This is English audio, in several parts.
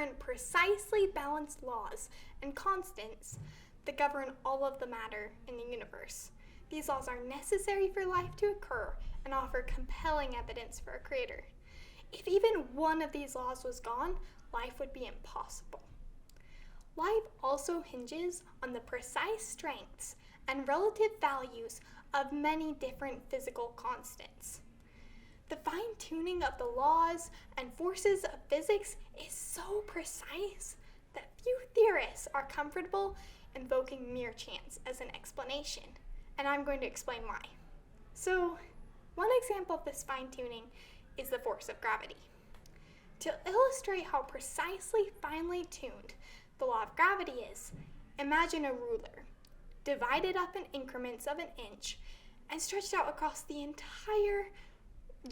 different precisely balanced laws and constants that govern all of the matter in the universe. These laws are necessary for life to occur and offer compelling evidence for a creator. If even one of these laws was gone, life would be impossible. Life also hinges on the precise strengths and relative values of many different physical constants. The fine-tuning of the laws and forces of physics is so precise that few theorists are comfortable invoking mere chance as an explanation, and I'm going to explain why. So, one example of this fine-tuning is the force of gravity. To illustrate how precisely finely tuned the law of gravity is, imagine a ruler, divided up in increments of an inch and stretched out across the entire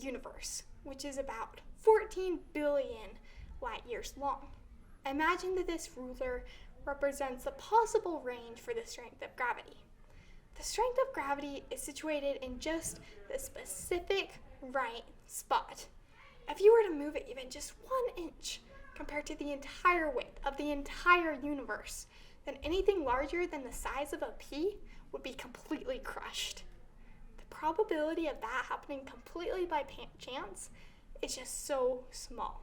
universe, which is about 14 billion light years long. Imagine that this ruler represents the possible range for the strength of gravity. The strength of gravity is situated in just the specific right spot. If you were to move it even just 1 inch compared to the entire width of the entire universe, then anything larger than the size of a pea would be completely crushed. The probability of that happening completely by chance is just so small.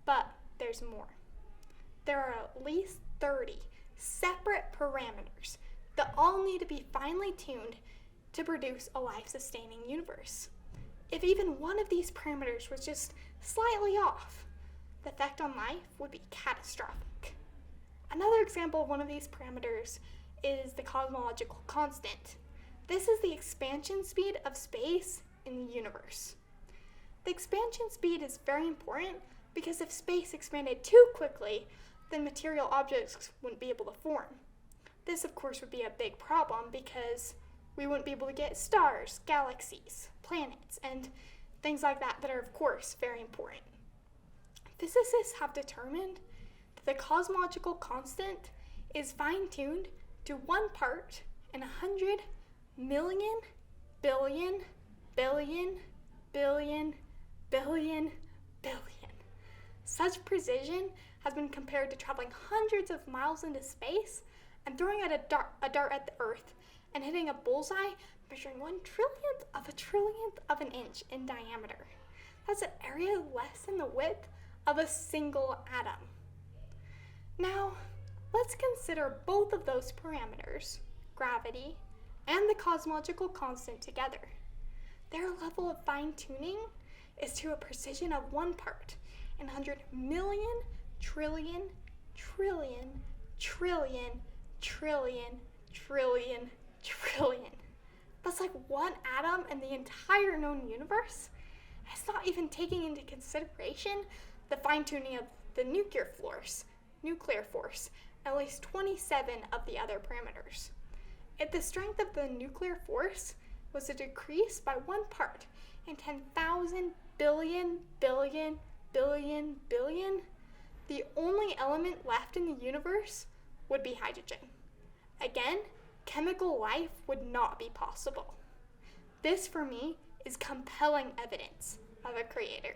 But there's more. There are at least 30 separate parameters that all need to be finely tuned to produce a life-sustaining universe. If even one of these parameters was just slightly off, the effect on life would be catastrophic. Another example of one of these parameters is the cosmological constant. This is the expansion speed of space in the universe. The expansion speed is very important because if space expanded too quickly, then material objects wouldn't be able to form. This, of course, would be a big problem because we wouldn't be able to get stars, galaxies, planets, and things like that that are, of course, very important. Physicists have determined that the cosmological constant is fine-tuned to 1 part in 100 million, billion, billion, billion, billion, billion. Such precision has been compared to traveling hundreds of miles into space and throwing out a dart at the Earth and hitting a bullseye measuring 1/trillionth of an inch in diameter. That's an area less than the width of a single atom. Now, let's consider both of those parameters, gravity and the cosmological constant, together. Their level of fine-tuning is to a precision of 1 part in 100 million, trillion, trillion, trillion, trillion, trillion, trillion. That's like 1 atom in the entire known universe. It's not even taking into consideration the fine-tuning of the nuclear force, at least 27 of the other parameters. If the strength of the nuclear force was to decrease by 1 part in 10,000 billion, billion, billion, billion, the only element left in the universe would be hydrogen. Again, chemical life would not be possible. This, for me, is compelling evidence of a creator.